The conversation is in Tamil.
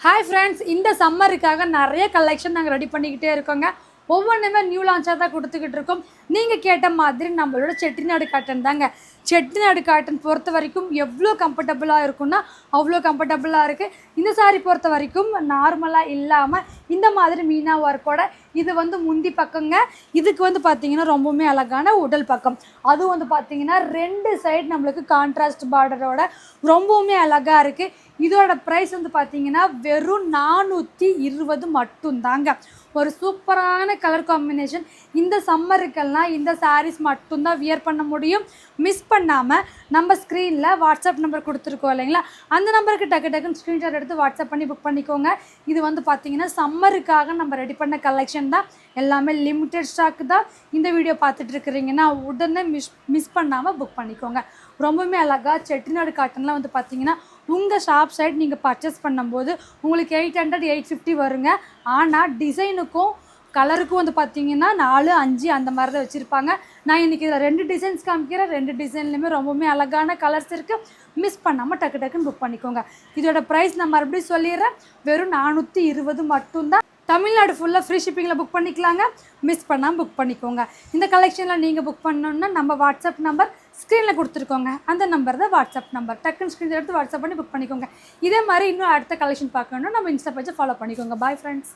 ஹாய் ஃப்ரெண்ட்ஸ், இந்த சம்மருக்காக நிறைய கலெக்ஷன் நாங்கள் ரெடி பண்ணிக்கிட்டே இருக்கோங்க. ஒவ்வொன்றுமே நியூ லான்ச்சாக தான் கொடுத்துக்கிட்டு இருக்கோம். நீங்கள் கேட்ட மாதிரி நம்மளோட செட்டிநாடு காட்டன் தாங்க. செட்டிநாடு காட்டன் பொறுத்த வரைக்கும் எவ்வளோ கம்ஃபர்டபுளாக இருக்குன்னா அவ்வளோ கம்ஃபர்டபுளாக இருக்குது. இந்த சாரீ பொறுத்த வரைக்கும் நார்மலாக இல்லாமல் இந்த மாதிரி மீனா ஒர்க்கோட இது முந்தி பக்கங்க. இதுக்கு பார்த்திங்கன்னா ரொம்பவுமே அழகான உடல் பக்கம். அதுவும் பார்த்திங்கன்னா 2 சைடு நம்மளுக்கு கான்ட்ராஸ்ட் பார்டரோட ரொம்பவுமே அழகாக இருக்குது. இதோட ப்ரைஸ் பார்த்திங்கன்னா வெறும் 420 மட்டும்தாங்க. ஒரு சூப்பரான கலர் காம்பினேஷன். இந்த சம்மருக்கெல்லாம் இந்த சாரீஸ் மட்டும்தான் வியர் பண்ண முடியும். மிஸ் பண்ணாமல் நம்ம ஸ்க்ரீனில் வாட்ஸ்அப் நம்பர் கொடுத்துருக்கோம் இல்லைங்களா, அந்த நம்பருக்கு டக்குன்னு ஸ்க்ரீன்ஷாட் எடுத்து வாட்ஸ்அப் பண்ணி புக் பண்ணிக்கோங்க. இது பார்த்திங்கன்னா சம்மருக்காக நம்ம ரெடி பண்ண கலெக்ஷன் தான். எல்லாமே லிமிட்டட் ஸ்டாக்கு தான். இந்த வீடியோ பார்த்துட்டு இருக்கிறீங்கன்னா உடனே மிஸ் பண்ணாமல் புக் பண்ணிக்கோங்க. ரொம்பவுமே அழகாக செட்டிநாடு காட்டன்லாம் பார்த்திங்கன்னா உங்கள் ஷாப் சைட் நீங்கள் பர்ச்சேஸ் பண்ணும்போது உங்களுக்கு 800 850 வருங்க. ஆனால் டிசைனுக்கும் கலருக்கும் பார்த்திங்கன்னா 4 5 அந்த மாதிரி தான் வச்சுருப்பாங்க. நான் இன்றைக்கி இதில் 2 டிசைன்ஸ் காமிக்கிறேன். 2 டிசைன்லையுமே ரொம்பவுமே அழகான கலர்ஸ் இருக்குது. மிஸ் பண்ணாமல் டக்குன்னு புக் பண்ணிக்கோங்க. இதோட ப்ரைஸ் நான் மறுபடியும் சொல்லிடுறேன், வெறும் 420 மட்டும்தான். தமிழ்நாடு ஃபுல்லாக ஃப்ரீ ஷிப்பிங்கில் புக் பண்ணிக்கலாங்க. மிஸ் பண்ணாமல் புக் பண்ணிக்கோங்க. இந்த கலெக்ஷனில் நீங்கள் புக் பண்ணணுன்னா நம்ம வாட்ஸ்அப் நம்பர் ஸ்க்ரீனில் கொடுத்துருக்கோங்க. அந்த நம்பர் தான் வாட்ஸ்அப் நம்பர். டக்குன்னு ஸ்க்ரீன் எடுத்து வாட்ஸ்அப் பண்ணி புக் பண்ணிக்கோங்க. இதே மாதிரி இன்னும் அடுத்த கலெக்ஷன் பார்க்கணுன்னா நம்ம இன்ஸ்டா பேஜை ஃபாலோ பண்ணிக்கோங்க. Bye friends.